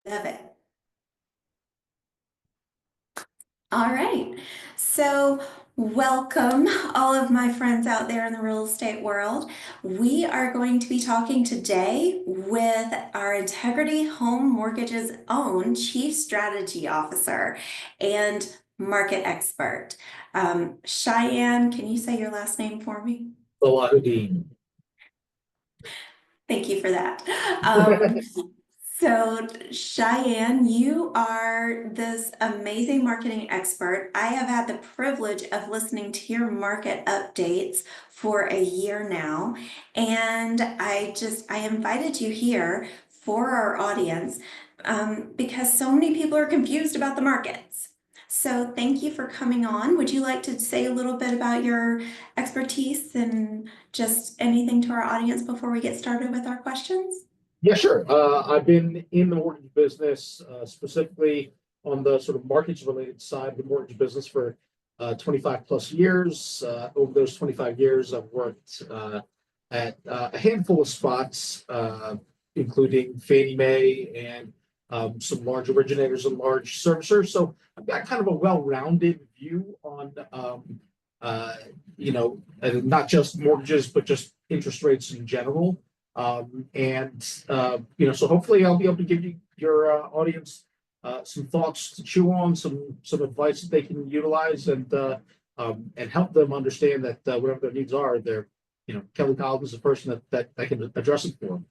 Love it. All right. So, welcome all of my friends out there in the real estate world. We are going to be talking today with our Integrity Home Mortgage's own Chief Strategy Officer and market expert. Cheyenne, can you say your last name for me? Salahuddin. Thank you for that. So, Cheyenne, you are this amazing marketing expert. I have had the privilege of listening to your market updates for a year now, and I invited you here for our audience because so many people are confused about the markets. So, thank you for coming on. Would you like to say a little bit about your expertise and just anything to our audience before we get started with our questions? Yeah, sure. I've been in the mortgage business, specifically on the sort of markets related side of the mortgage business for 25 plus years. Over those 25 years, I've worked at a handful of spots, including Fannie Mae and some large originators and large servicers. So I've got kind of a well-rounded view on, not just mortgages, but just interest rates in general. So hopefully I'll be able to give your audience some thoughts to chew on, some advice that they can utilize, and help them understand that whatever their needs are, Kellie Collins is the person that can address it for them.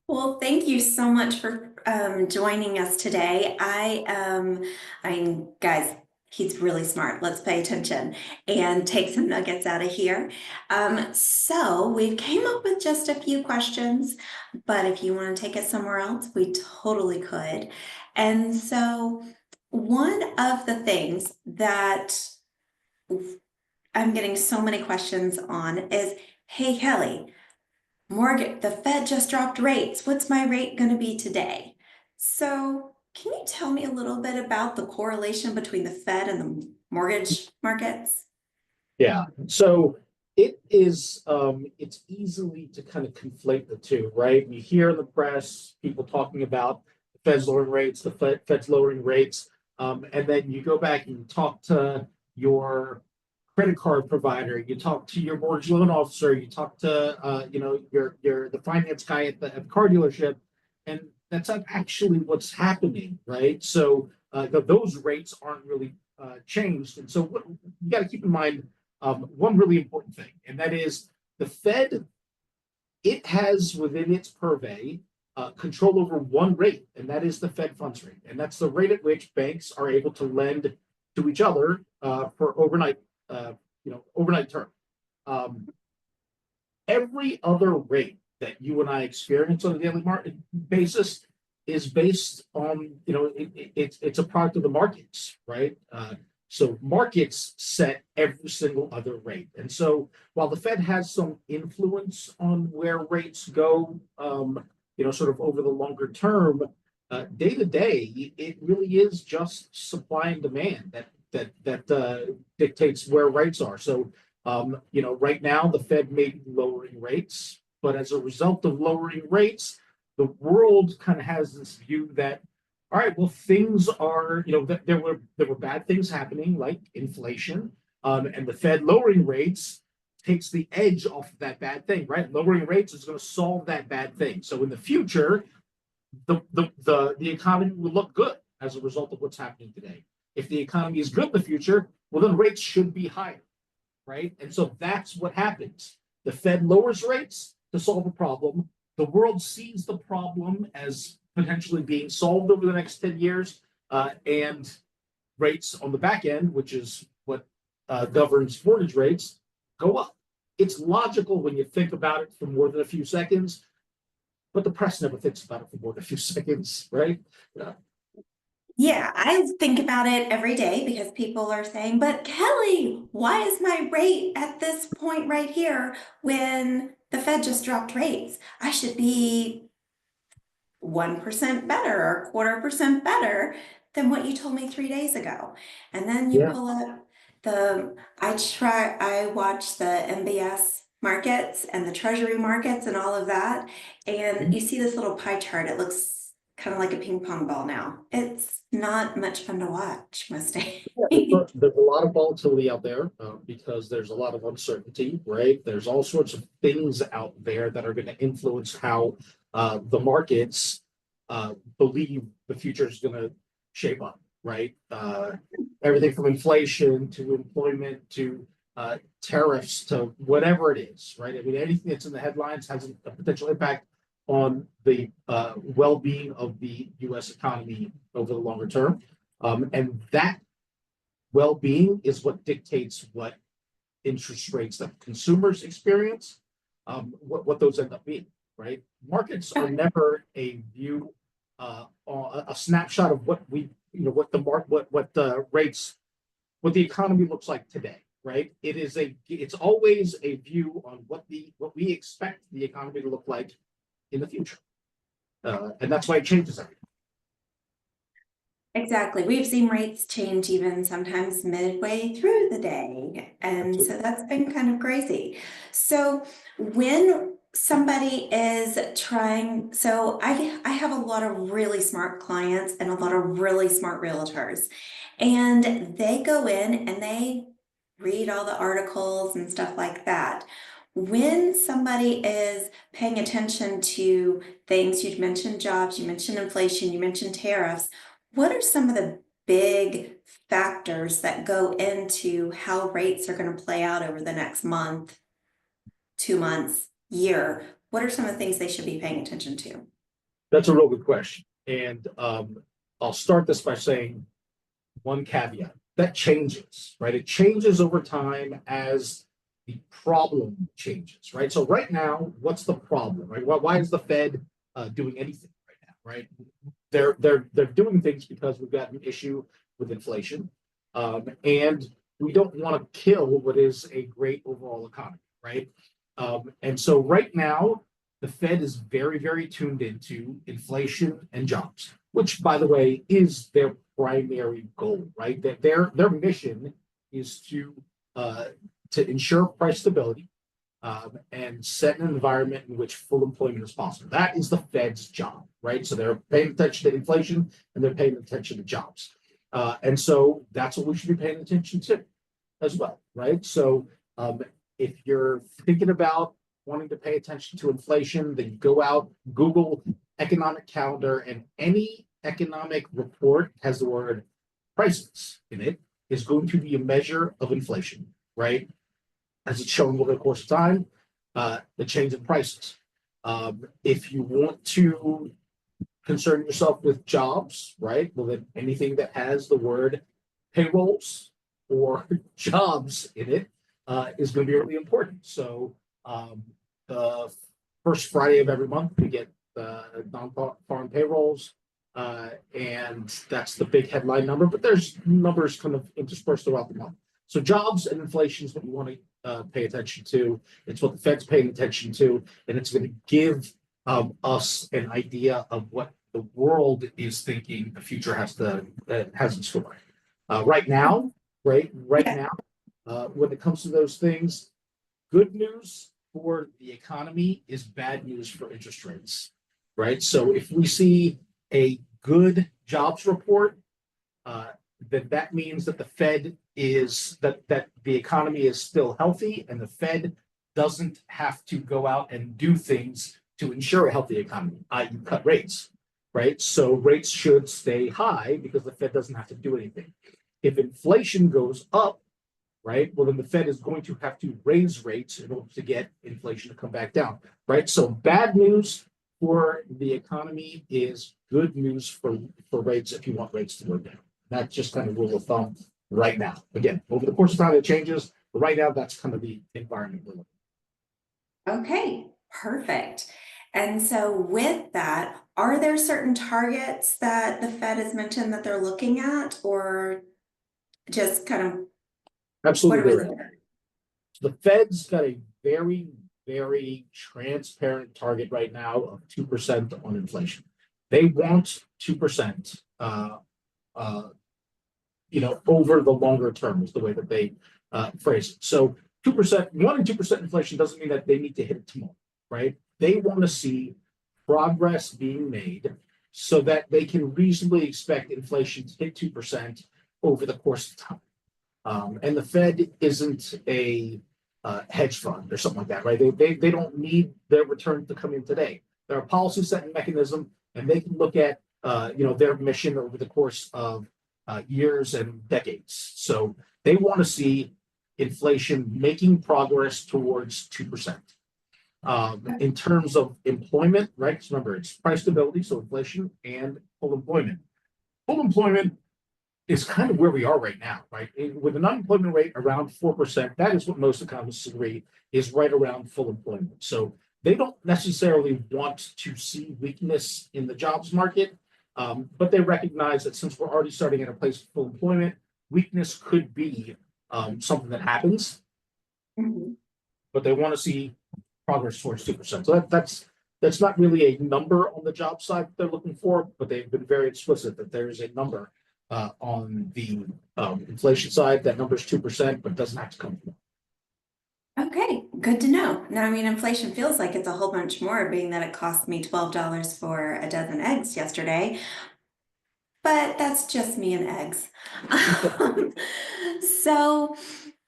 Well, thank you so much for joining us today. Guys, he's really smart. Let's pay attention and take some nuggets out of here. So we came up with just a few questions, but if you want to take it somewhere else, we totally could. And so one of the things that I'm getting so many questions on is, hey, Kellie, the Fed just dropped rates. What's my rate going to be today? So, can you tell me a little bit about the correlation between the Fed and the mortgage markets? Yeah. So it's easily to kind of conflate the two, right? You hear in the press people talking about the Fed's lowering rates, the Fed's lowering rates, and then you go back and you talk to your credit card provider, you talk to your mortgage loan officer, you talk to your the finance guy at the car dealership, and that's not actually what's happening, right? So those rates aren't really changed, and so what you got to keep in mind, one really important thing, and that is the Fed. It has within its purvey control over one rate, and that is the Fed funds rate, and that's the rate at which banks are able to lend to each other for overnight term. Um, every other rate that you and I experience on a daily market basis is based on, it's a product of the markets, right? So markets set every single other rate. And so while the Fed has some influence on where rates go, sort of over the longer term, day to day, it really is just supply and demand that dictates where rates are. So, right now the Fed may be lowering rates, but as a result of lowering rates, the world kind of has this view that, all right, well, things are, there were bad things happening like inflation, and the Fed lowering rates takes the edge off of that bad thing, right? Lowering rates is going to solve that bad thing. So in the future, the economy will look good as a result of what's happening today. If the economy is good in the future, well, then rates should be higher, right? And so that's what happens. The Fed lowers rates to solve a problem. The world sees the problem as potentially being solved over the next 10 years, and rates on the back end, which is what governs mortgage rates, go up. It's logical when you think about it for more than a few seconds, but the press never thinks about it for more than a few seconds, right? Yeah. Yeah, I think about it every day because people are saying, but Kellie, why is my rate at this point right here when the Fed just dropped rates? I should be 1% better or 1/4% better than what you told me 3 days ago. And then you Yeah. pull up I watch the MBS markets and the treasury markets and all of that. And you see this little pie chart. It looks kind of like a ping pong ball now. It's not much fun to watch most days. There's a lot of volatility out there because there's a lot of uncertainty, right? There's all sorts of things out there that are going to influence how the markets believe the future is going to shape up, right? Everything from inflation to employment to tariffs to whatever it is, right? I mean, anything that's in the headlines has a potential impact on the well-being of the U.S. economy over the longer term. And that well-being is what dictates what interest rates that consumers experience, what those end up being, right? Markets are never a view, a snapshot of what we, what the rates, what the economy looks like today, right? It's always a view on what we expect the economy to look like in the future, and that's why it changes everything. Exactly. We've seen rates change even sometimes midway through the day. And so that's been kind of crazy. So when somebody is trying, so I have a lot of really smart clients and a lot of really smart realtors, and they go in and they read all the articles and stuff like that. When somebody is paying attention to things, you mentioned jobs, you mentioned inflation, you mentioned tariffs, what are some of the big factors that go into how rates are going to play out over the next month, 2 months, year? What are some of the things they should be paying attention to? That's a real good question. And I'll start this by saying one caveat that changes, right? It changes over time as the problem changes, right? So right now, what's the problem, right? Why is the Fed doing anything right now, right? They're doing things because we've got an issue with inflation, and we don't want to kill what is a great overall economy, right? And so right now, the Fed is very, very tuned into inflation and jobs, which, by the way, is their primary goal, right? That their mission is to ensure price stability and set an environment in which full employment is possible. That is the Fed's job, right? So they're paying attention to inflation and they're paying attention to jobs. And so that's what we should be paying attention to as well, right? So if you're thinking about wanting to pay attention to inflation, then you go out, Google economic calendar, and any economic report has the word prices in it is going to be a measure of inflation, right? As it's shown over the course of time, the change in prices. If you want to concern yourself with jobs, right? Well, then anything that has the word payrolls or jobs in it is going to be really important. So the first Friday of every month, we get non-farm payrolls, and that's the big headline number, but there's numbers kind of interspersed throughout the month. So jobs and inflation is what you want to pay attention to. It's what the Fed's paying attention to, and it's going to give us an idea of what the world is thinking the future has in store. Right now, when it comes to those things, good news for the economy is bad news for interest rates, right? So if we see a good jobs report, then that means that the Fed is that the economy is still healthy and the Fed doesn't have to go out and do things to ensure a healthy economy, i.e. cut rates, right? So rates should stay high because the Fed doesn't have to do anything. If inflation goes up, right, well, then the Fed is going to have to raise rates in order to get inflation to come back down, right? So bad news for the economy is good news for rates if you want rates to go down. That's just kind of rule of thumb right now. Again, over the course of time, it changes, but right now, that's kind of the environment we're looking at. Okay, perfect. And so with that, are there certain targets that the Fed has mentioned that they're looking at, or just kind of absolutely there? The Fed's got a very, very transparent target right now of 2% on inflation. They want 2%, over the longer term is the way that they phrase it. So 2%, wanting 2% inflation doesn't mean that they need to hit it tomorrow, right? They want to see progress being made so that they can reasonably expect inflation to hit 2% over the course of time. And the Fed isn't a hedge fund or something like that, right? They don't need their return to come in today. They're a policy setting mechanism, and they can look at their mission over the course of years and decades. So they want to see inflation making progress towards 2%. In terms of employment, right? Because remember, it's price stability, so inflation and full employment. Full employment is kind of where we are right now, right? With an unemployment rate around 4%, that is what most economists agree is right around full employment. So they don't necessarily want to see weakness in the jobs market, but they recognize that since we're already starting at a place of full employment, weakness could be something that happens, but they want to see progress towards 2%. So that's not really a number on the job side that they're looking for, but they've been very explicit that there is a number on the inflation side. That number is 2%, but it doesn't have to come from. Okay, good to know. Now, I mean, inflation feels like it's a whole bunch more, being that it cost me $12 for a dozen eggs yesterday. But that's just me and eggs. So,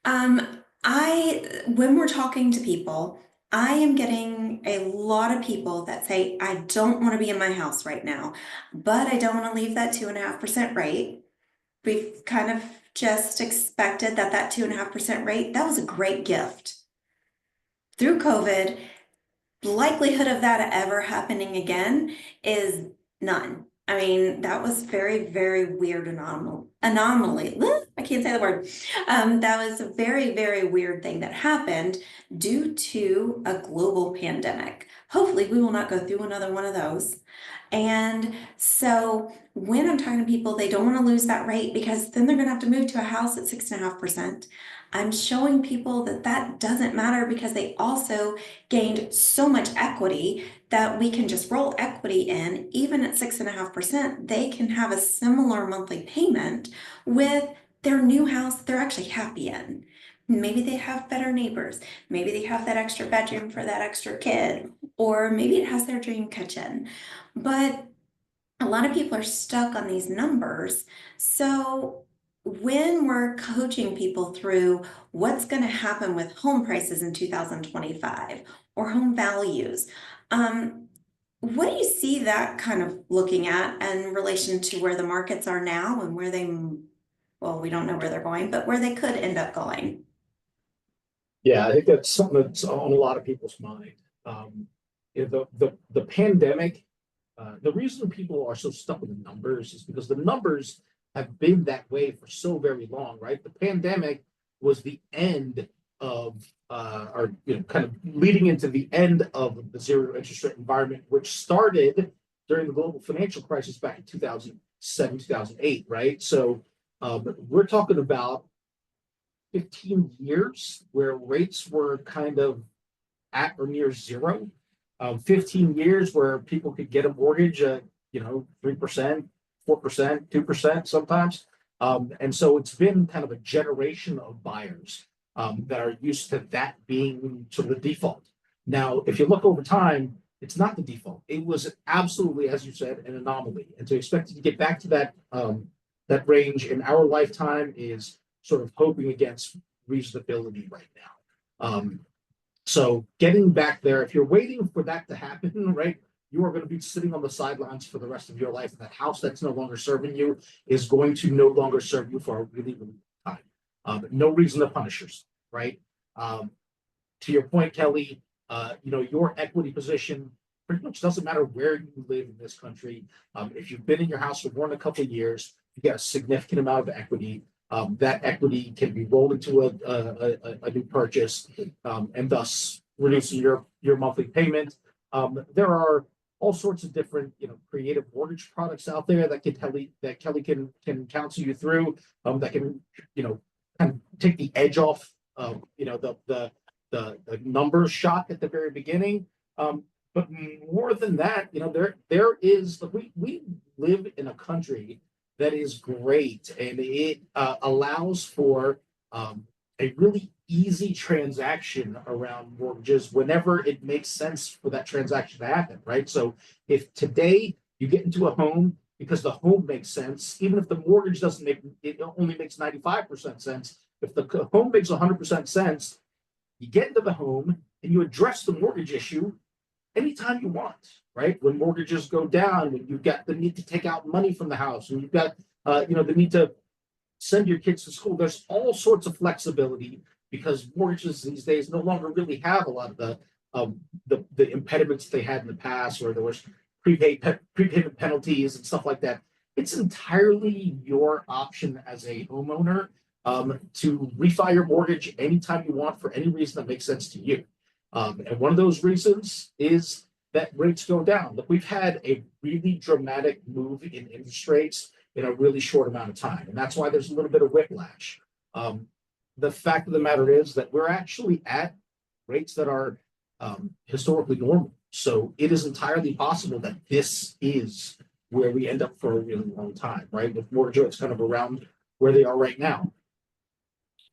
when we're talking to people, I am getting a lot of people that say, I don't want to be in my house right now, but I don't want to leave that 2.5% rate. We've kind of just expected that 2.5% rate, that was a great gift. Through COVID, the likelihood of that ever happening again is none. I mean, that was very, very weird anomaly. I can't say the word. That was a very, very weird thing that happened due to a global pandemic. Hopefully, we will not go through another one of those. And so when I'm talking to people, they don't want to lose that rate because then they're going to have to move to a house at 6.5%. I'm showing people that doesn't matter because they also gained so much equity that we can just roll equity in. Even at 6.5%, they can have a similar monthly payment with their new house they're actually happy in. Maybe they have better neighbors. Maybe they have that extra bedroom for that extra kid, or maybe it has their dream kitchen. But a lot of people are stuck on these numbers. So when we're coaching people through what's going to happen with home prices in 2025 or home values, what do you see that kind of looking at in relation to where the markets are now and where well, we don't know where they're going, but where they could end up going? Yeah, I think that's something that's on a lot of people's mind. The pandemic, the reason people are so stuck with the numbers is because the numbers have been that way for so very long, right? The pandemic was the end of, kind of leading into the end of the zero interest rate environment, which started during the global financial crisis back in 2007, 2008, right? So we're talking about 15 years where rates were kind of at or near zero. 15 years where people could get a mortgage at 3%, 4%, 2% sometimes. And so it's been kind of a generation of buyers that are used to that being sort of the default. Now, if you look over time, it's not the default. It was absolutely, as you said, an anomaly. And to expect it to get back to that range in our lifetime is sort of hoping against reasonability right now. So getting back there, if you're waiting for that to happen, right, you are going to be sitting on the sidelines for the rest of your life. And that house that's no longer serving you is going to no longer serve you for a really, really long time. No reason to punish yourself, right? To your point, Kelly, your equity position pretty much doesn't matter where you live in this country. If you've been in your house for more than a couple of years, you get a significant amount of equity. That equity can be rolled into a new purchase, and thus reducing your monthly payment. There are all sorts of different creative mortgage products out there that Kelly can counsel you through, that can kind of take the edge off of the numbers shot at the very beginning. But more than that, there is we live in a country that is great, and it allows for a really easy transaction around mortgages whenever it makes sense for that transaction to happen, right? So if today You get into a home because the home makes sense, even if the mortgage doesn't make it, only makes 95% sense. If the home makes 100% sense, you get into the home and you address the mortgage issue anytime you want, right? When mortgages go down, when you've got the need to take out money from the house, when you've got the need to send your kids to school, there's all sorts of flexibility because mortgages these days no longer really have a lot of the impediments they had in the past, where there was prepayment penalties and stuff like that. It's entirely your option as a homeowner to refi your mortgage anytime you want for any reason that makes sense to you. And one of those reasons is that rates go down. Look, we've had a really dramatic move in interest rates in a really short amount of time. And that's why there's a little bit of whiplash. The fact of the matter is that we're actually at rates that are historically normal. So it is entirely possible that this is where we end up for a really long time, right? With mortgage rates kind of around where they are right now.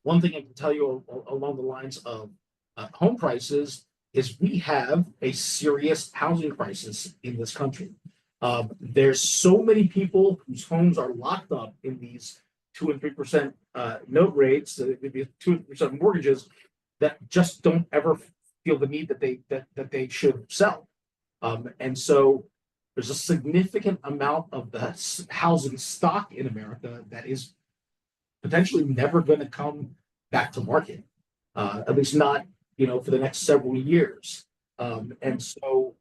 One thing I can tell you along the lines of home prices is we have a serious housing crisis in this country. There's so many people whose homes are locked up in these 2 and 3% note rates, 2 and 3% mortgages, that just don't ever feel the need that they should sell. And so there's a significant amount of the housing stock in America that is potentially never going to come back to market, at least not for the next several years. And so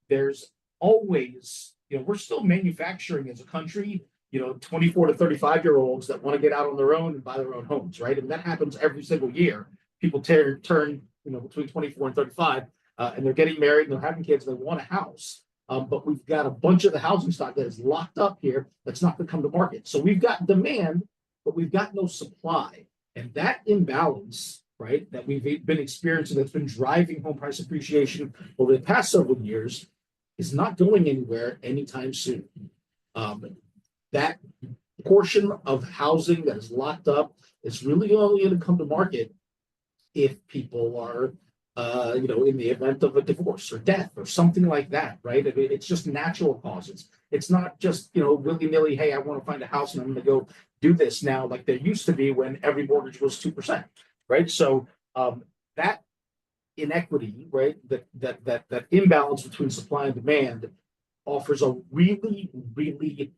there's always, we're still manufacturing as a country, 24 to 35-year-olds that want to get out on their own and buy their own homes, right? And that happens every single year. People turn between 24 and 35, and they're getting married and they're having kids and they want a house. But we've got a bunch of the housing stock that is locked up here that's not going to come to market. So we've got demand, but we've got no supply. And that imbalance, right, that we've been experiencing, that's been driving home price appreciation over the past several years, is not going anywhere anytime soon. That portion of housing that is locked up is really only going to come to market if people are, in the event of a divorce or death or something like that, right? I mean, it's just natural causes. It's not just, willy-nilly, hey, I want to find a house and I'm going to go do this now, like there used to be when every mortgage was 2%, right? So that inequity, right, that imbalance between supply and demand offers a really, really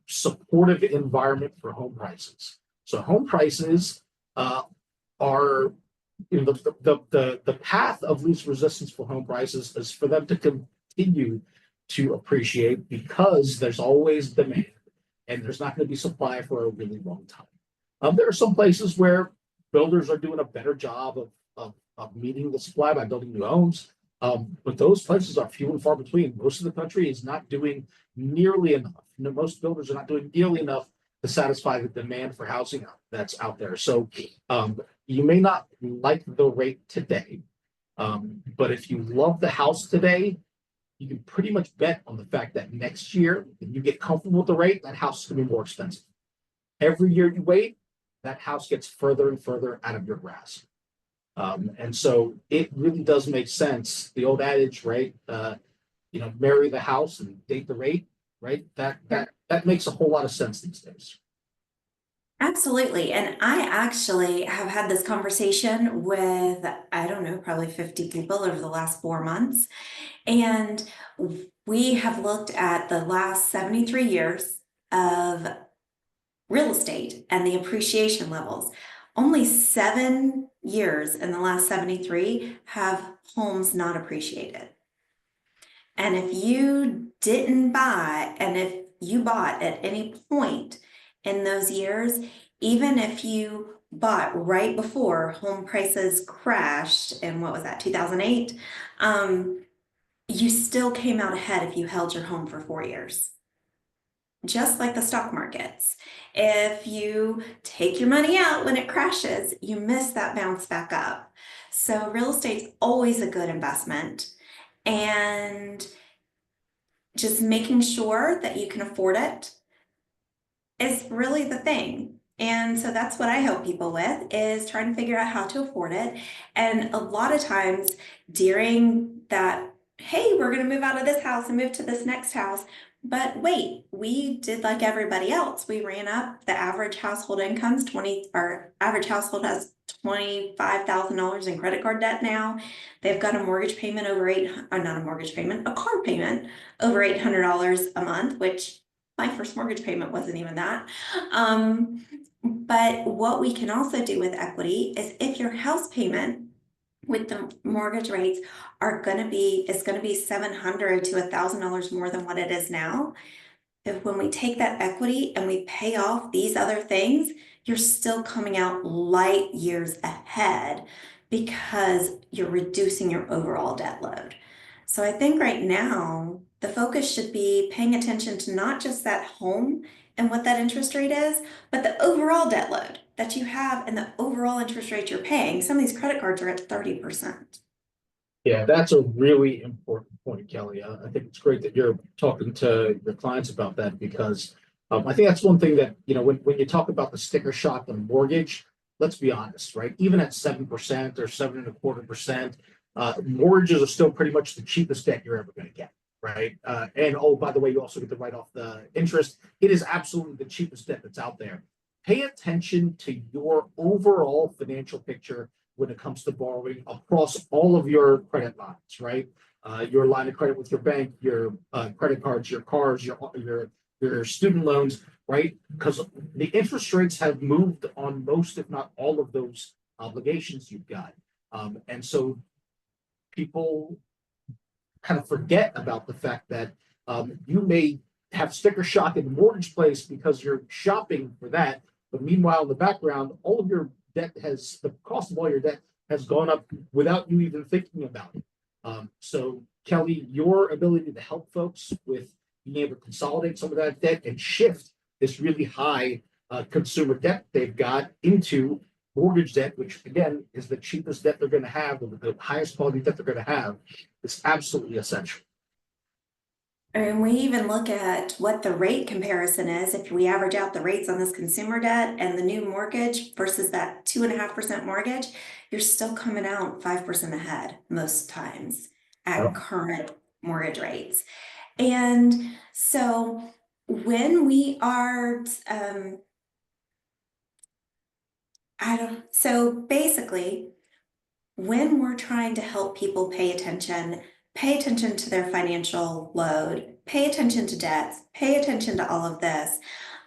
supportive environment for home prices. So home prices are the path of least resistance for home prices is for them to continue to appreciate because there's always demand and there's not going to be supply for a really long time. There are some places where builders are doing a better job of meeting the supply by building new homes. But those places are few and far between. Most of the country is not doing nearly enough. Most builders are not doing nearly enough to satisfy the demand for housing that's out there. So you may not like the rate today, but if you love the house today, you can pretty much bet on the fact that next year, if you get comfortable with the rate, that house is going to be more expensive. Every year you wait, that house gets further and further out of your grasp. And so it really does make sense. The old adage, right? Marry the house and date the rate, right? That makes a whole lot of sense these days. Absolutely. And I actually have had this conversation with, I don't know, probably 50 people over the last 4 months. And we have looked at the last 73 years of real estate and the appreciation levels. Only 7 years in the last 73 have homes not appreciated. And if you didn't buy, and if you bought at any point in those years, even if you bought right before home prices crashed in, what was that, 2008, you still came out ahead if you held your home for 4 years. Just like the stock markets. If you take your money out when it crashes, you miss that bounce back up. So real estate's always a good investment. And just making sure that you can afford it is really the thing. And so that's what I help people with, is trying to figure out how to afford it. And a lot of times during that, hey, we're going to move out of this house and move to this next house, But wait, we did like everybody else. We ran up the average household incomes 20, our average household has $25,000 in credit card debt now. They've got a mortgage payment over not a mortgage payment, a car payment over $800 a month, which my first mortgage payment wasn't even that. But what we can also do with equity is if your house payment with the mortgage rates is gonna be $700 to $1,000 more than what it is now. If when we take that equity and we pay off these other things, you're still coming out light years ahead because you're reducing your overall debt load. So I think right now, the focus should be paying attention to not just that home and what that interest rate is, but the overall debt load that you have and the overall interest rate you're paying. Some of these credit cards are at 30%. Yeah, that's a really important point, Kelly. I think it's great that you're talking to your clients about that because I think that's one thing that, when you talk about the sticker shock on mortgage, let's be honest, right? Even at 7% or 7.25%, mortgages are still pretty much the cheapest debt you're ever going to get, right? And oh, by the way, you also get to write off the interest. It is absolutely the cheapest debt that's out there. Pay attention to your overall financial picture when it comes to borrowing across all of your credit lines, right? Your line of credit with your bank, your credit cards, your cars, your student loans, right? Because the interest rates have moved on most, if not all, of those obligations you've got, and so people kind of forget about the fact that you may have sticker shock in the mortgage place because you're shopping for that, but meanwhile in the background, all of your the cost of all your debt has gone up without you even thinking about it. So Kelly, your ability to help folks with being able to consolidate some of that debt and shift this really high consumer debt they've got into mortgage debt, which again is the cheapest debt they're going to have, the highest quality debt they're going to have, is absolutely essential. And we even look at what the rate comparison is. If we average out the rates on this consumer debt and the new mortgage versus that 2.5% mortgage, you're still coming out 5% ahead most times at current mortgage rates. And so when we are, so basically, when we're trying to help people pay attention to their financial load, pay attention to debts, pay attention to all of this.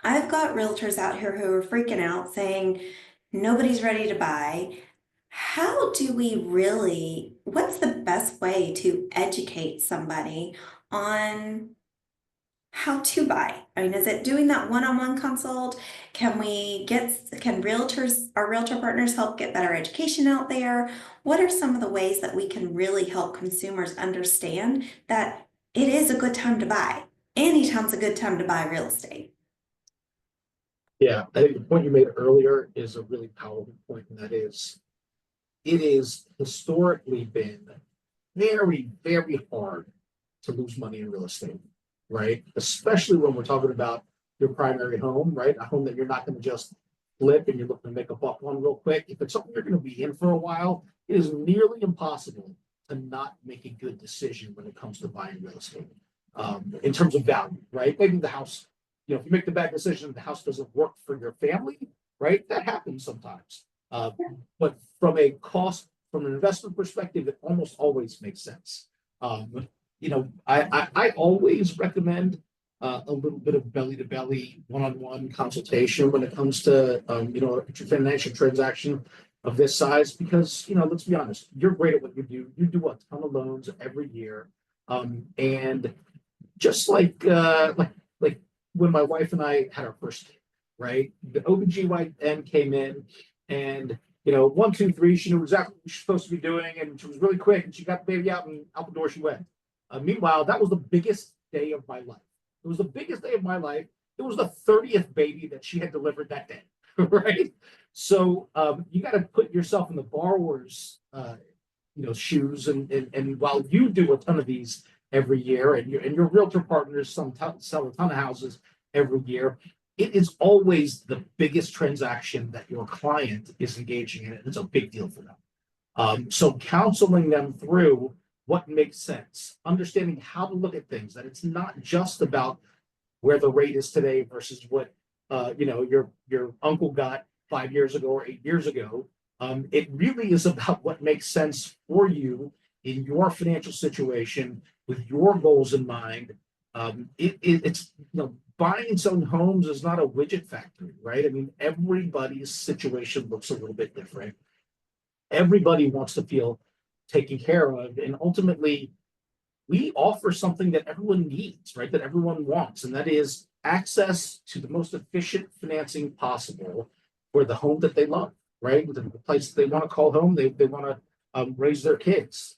I've got realtors out here who are freaking out saying, nobody's ready to buy. How do we really, what's the best way to educate somebody on how to buy? I mean, is it doing that one-on-one consult? Can our realtor partners help get better education out there? What are some of the ways that we can really help consumers understand that it is a good time to buy? Anytime's a good time to buy real estate. Yeah, I think the point you made earlier is a really powerful point, and that is, it is historically been very, very hard to lose money in real estate, right? Especially when we're talking about your primary home, right? A home that you're not going to just flip and you're looking to make a buck on real quick. If it's something you're going to be in for a while, it is nearly impossible to not make a good decision when it comes to buying real estate. In terms of value, right? Maybe the house, if you make the bad decision, the house doesn't work for your family, right? That happens sometimes. But from an investment perspective, it almost always makes sense. I always recommend a little bit of belly to belly one-on-one consultation when it comes to a financial transaction of this size, because let's be honest, you're great at what you do. You do a ton of loans every year, and just like when my wife and I had our first kid, right? The OBGYN came in and 1, 2, 3, she knew exactly what she was supposed to be doing, and she was really quick, and she got the baby out, and out the door she went. Meanwhile, that was the biggest day of my life. It was the biggest day of my life. It was the 30th baby that she had delivered that day, right? So you got to put yourself in the borrower's shoes, and while you do a ton of these every year, and your realtor partners sell a ton of houses every year, it is always the biggest transaction that your client is engaging in, and it's a big deal for them. So counseling them through what makes sense, understanding how to look at things, that it's not just about where the rate is today versus what your uncle got 5 years ago or 8 years ago. It really is about what makes sense for you in your financial situation with your goals in mind. It's buying and selling homes is not a widget factory, right? I mean, everybody's situation looks a little bit different. Everybody wants to feel taken care of, and ultimately we offer something that everyone needs, right? That everyone wants, and that is access to the most efficient financing possible for the home that they love, right? The place they want to call home, they want to raise their kids.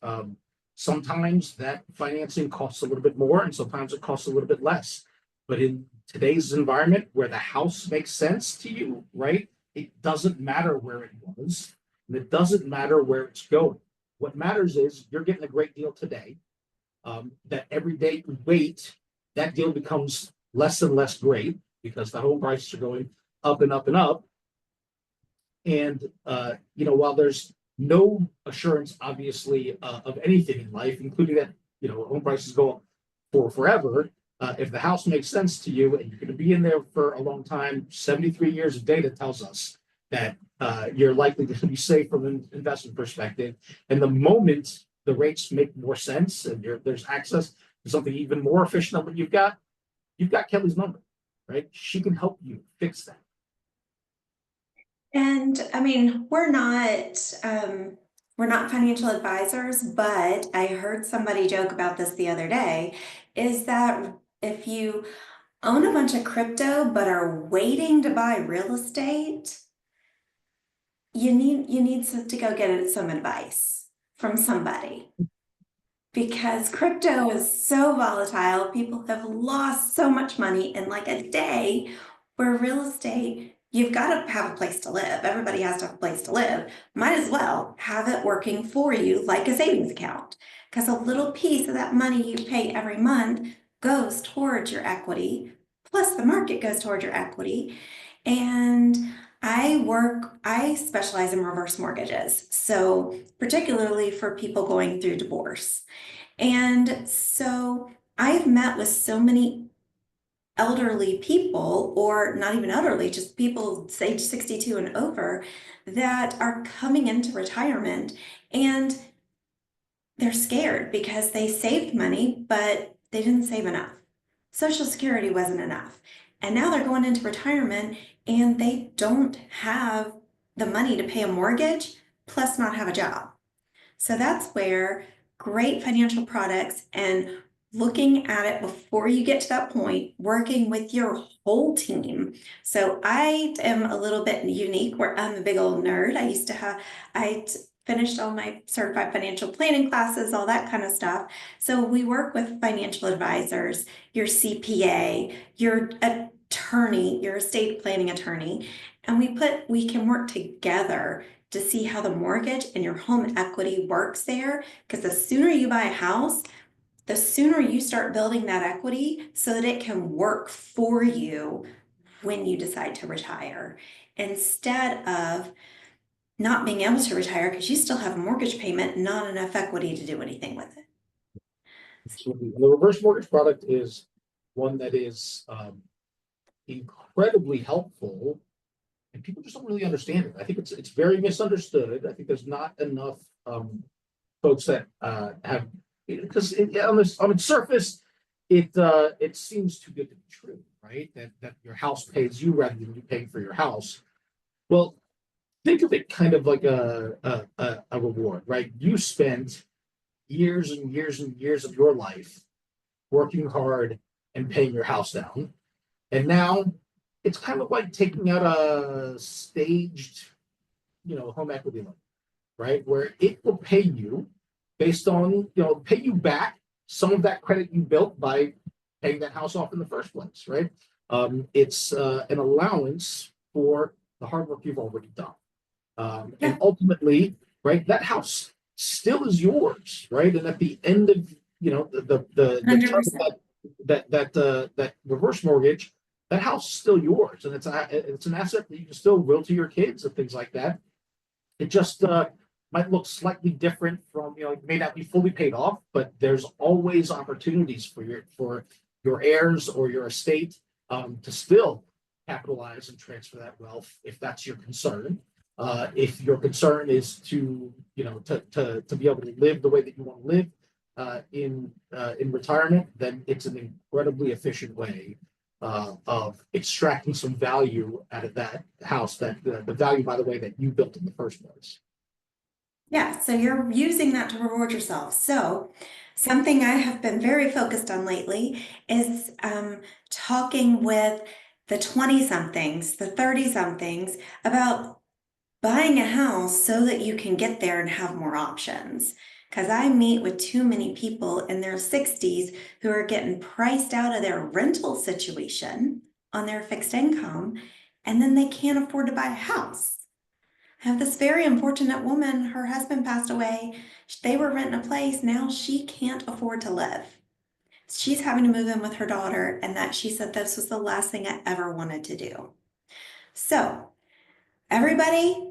Sometimes that financing costs a little bit more, and sometimes it costs a little bit less. But in today's environment where the house makes sense to you, right? It doesn't matter where it was, and it doesn't matter where it's going. What matters is you're getting a great deal today. That every day you wait, that deal becomes less and less great because the home prices are going up and up and up. And while there's no assurance, obviously, of anything in life, including that home prices go up for forever. If the house makes sense to you and you're going to be in there for a long time, 73 years of data tells us that you're likely to be safe from an investment perspective. And the moment the rates make more sense and there's access to something even more efficient than what you've got Kellie's number, right? She can help you fix that. And I mean, we're not financial advisors, but I heard somebody joke about this the other day, is that if you own a bunch of crypto but are waiting to buy real estate, you need to go get some advice from somebody. Because crypto is so volatile, people have lost so much money in like a day, where real estate, you've got to have a place to live. Everybody has to have a place to live. Might as well have it working for you like a savings account, because a little piece of that money you pay every month goes towards your equity, plus the market goes towards your equity. And I specialize in reverse mortgages, so particularly for people going through divorce. And so I've met with so many elderly people, or not even elderly, just people age 62 and over, that are coming into retirement and they're scared because they saved money, but they didn't save enough. Social Security wasn't enough. And now they're going into retirement and they don't have the money to pay a mortgage, plus not have a job. So that's where great financial products and looking at it before you get to that point, working with your whole team. So I am a little bit unique where I'm a big old nerd. I finished all my certified financial planning classes, all that kind of stuff. So we work with financial advisors, your CPA, your attorney, your estate planning attorney, and we can work together to see how the mortgage and your home equity works there. Because the sooner you buy a house, the sooner you start building that equity so that it can work for you when you decide to retire, instead of not being able to retire because you still have a mortgage payment, not enough equity to do anything with it. Absolutely. And the reverse mortgage product is one that is incredibly helpful, and people just don't really understand it. I think it's very misunderstood. I think there's not enough folks that have, because on the surface, it seems too good to be true, right? That your house pays you rather than you paying for your house. Well, think of it kind of like a reward, right? You spent years and years and years of your life working hard and paying your house down, and now it's kind of like taking out a staged, home equity loan, right? Where it will pay you based on, pay you back some of that credit you built by paying that house off in the first place, right? It's an allowance for the hard work you've already done. And ultimately, right, that house still is yours, right? And at the end of, the term of that reverse mortgage, that house is still yours, and it's an asset that you can still will to your kids and things like that. It just might look slightly different from, it may not be fully paid off, but there's always opportunities for your heirs or your estate to still capitalize and transfer that wealth if that's your concern. If your concern is to, to be able to live the way that you want to live in retirement, then it's an incredibly efficient way of extracting some value out of that house, that the value, by the way, that you built in the first place. Yeah, so you're using that to reward yourself. So something I have been very focused on lately is talking with the 20 somethings, the 30 somethings about buying a house so that you can get there and have more options. Because I meet with too many people in their 60s who are getting priced out of their rental situation on their fixed income, and then they can't afford to buy a house. I have this very unfortunate woman, her husband passed away. They were renting a place. Now she can't afford to live. She's having to move in with her daughter, and that she said this was the last thing I ever wanted to do. So, everybody,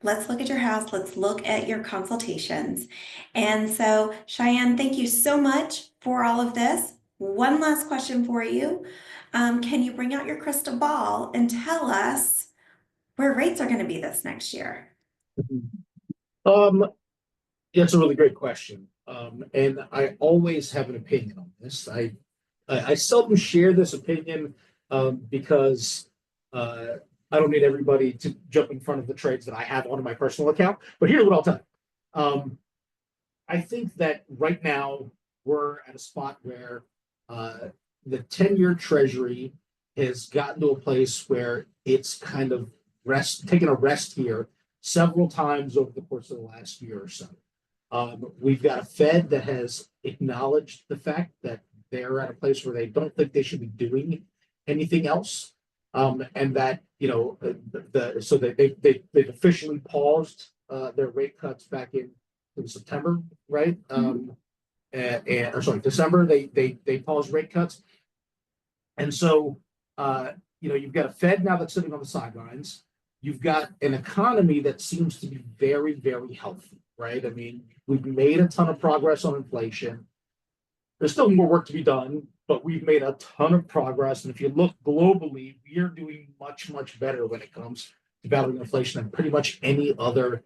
let's look at your house. Let's look at your consultations. And so, Cheyenne, thank you so much for all of this. One last question for you. Can you bring out your crystal ball and tell us where rates are going to be this next year? Um, it's a really great question. And I always have an opinion on this. I seldom share this opinion because I don't need everybody to jump in front of the trades that I have on my personal account. But here's what I'll tell you. I think that right now we're at a spot where the 10-year treasury has gotten to a place where it's kind of taken a rest here several times over the course of the last year or so. We've got a Fed that has acknowledged the fact that they're at a place where they don't think they should be doing anything else, and that so they've officially paused their rate cuts back in September, right? Or sorry, December. They paused rate cuts, and so you've got a Fed now that's sitting on the sidelines. You've got an economy that seems to be very, very healthy, right? I mean, we've made a ton of progress on inflation. There's still more work to be done, but we've made a ton of progress. And if you look globally, we are doing much, much better when it comes to battling inflation than pretty much any other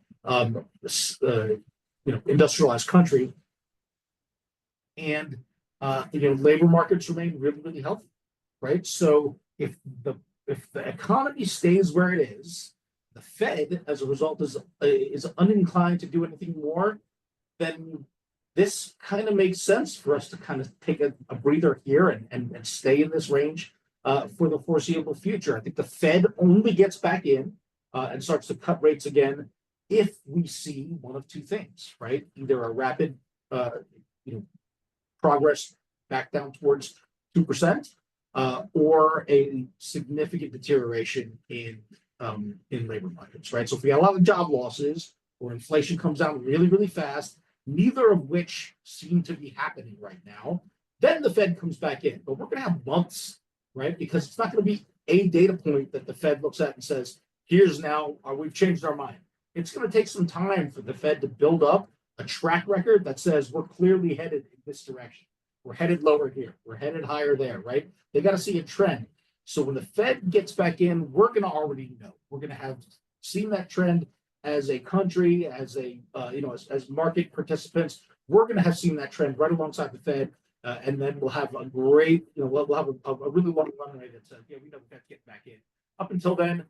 industrialized country. And labor markets remain really, really healthy, right? So if the economy stays where it is, the Fed, as a result, is uninclined to do anything more, then this kind of makes sense for us to kind of take a breather here and stay in this range for the foreseeable future. I think the Fed only gets back in and starts to cut rates again if we see one of two things, right? Either a rapid progress back down towards 2%, or a significant deterioration in labor markets, right? So if we got a lot of job losses or inflation comes down really, really fast, neither of which seem to be happening right now, then the Fed comes back in. But we're going to have months, right? Because it's not going to be a data point that the Fed looks at and says, here's now, we've changed our mind. It's going to take some time for the Fed to build up a track record that says we're clearly headed in this direction. We're headed lower here. We're headed higher there, right? They got to see a trend. So when the Fed gets back in, we're going to already know. We're going to have seen that trend as a country, as as market participants. We're going to have seen that trend right alongside the Fed, and then we'll have a great, we'll have a really long runway that says, yeah, we know the Fed's getting back in. Up until then,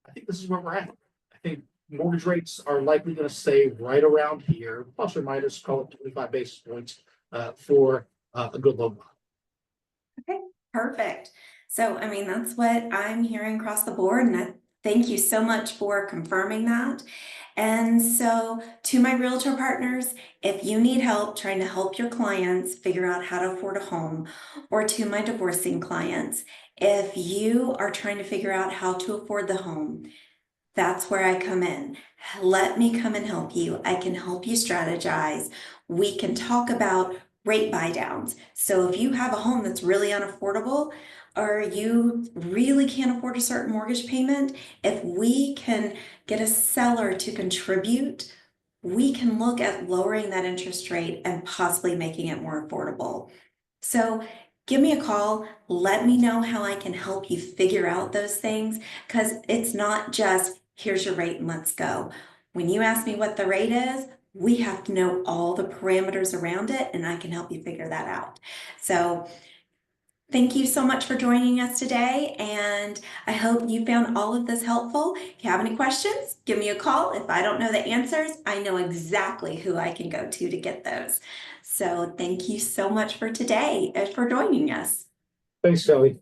I think this is where we're at. I think mortgage rates are likely going to stay right around here, plus or minus, call it 25 basis points for a good loan bond. Okay, perfect. So, I mean, that's what I'm hearing across the board, and thank you so much for confirming that. And so, to my realtor partners, if you need help trying to help your clients figure out how to afford a home, or to my divorcing clients, if you are trying to figure out how to afford the home, that's where I come in. Let me come and help you. I can help you strategize. We can talk about rate buy downs. So if you have a home that's really unaffordable, or you really can't afford a certain mortgage payment, if we can get a seller to contribute we can look at lowering that interest rate and possibly making it more affordable. So give me a call. Let me know how I can help you figure out those things, because it's not just here's your rate and let's go. When you ask me what the rate is, we have to know all the parameters around it, and I can help you figure that out. So thank you so much for joining us today, and I hope you found all of this helpful. If you have any questions, give me a call. If I don't know the answers, I know exactly who I can go to get those. So thank you so much for today and for joining us. Thanks, Kelly.